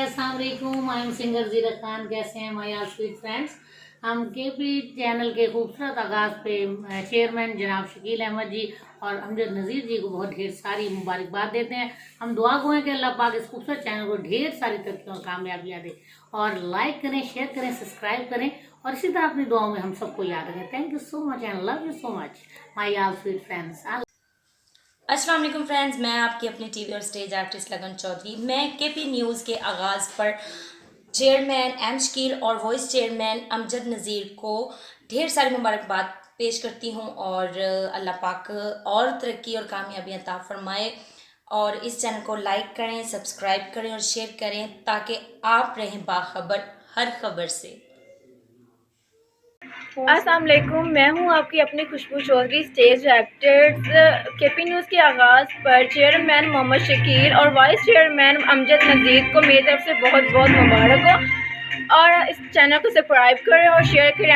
अस्सलाम वालेकुम। I am singer ज़ीरा खान। कैसे हैं माय ऑल स्वीट फ्रेंड्स। हम केपी चैनल के खूबसूरत आगाज़ पे चेयरमैन जनाब शकील अहमद जी और अमजद नज़ीर जी को बहुत ढेर सारी मुबारकबाद देते हैं। हम दुआ गो हैं कि अल्लाह पाक इस खूबसूरत चैनल को ढेर सारी तरक्की और कामयाबियाँ दे। और लाइक करें, शेयर करें, सब्सक्राइब करें और इसी तरह अपनी दुआओं में हम सबको याद रखें। Thank you so much and love you so much my all sweet friends. अस्सलाम वालेकुम फ्रेंड्स, मैं आपकी अपनी टीवी और स्टेज आर्टिस्ट लगन चौधरी। मैं केपी न्यूज़ के आगाज़ पर चेयरमैन एम शकील और वॉइस चेयरमैन अमजद नज़ीर को ढेर सारी मुबारकबाद पेश करती हूँ और अल्लाह पाक और तरक्की और कामयाबियाँ अता फरमाए। और इस चैनल को लाइक करें, सब्सक्राइब करें और शेयर करें ताकि आप रहें बाखबर हर खबर से। अस्सलाम वालेकुम, मैं हूं आपकी अपनी Khushboo Chaudhary, stage actors. KP news के आगाज़ पर चेयरमैन मोहम्मद शकील और वाइस चेयरमैन अमजद नज़ीर को मेरी तरफ से बहुत बहुत मुबारक हो। और इस चैनल को सब्सक्राइब करें और शेयर करें।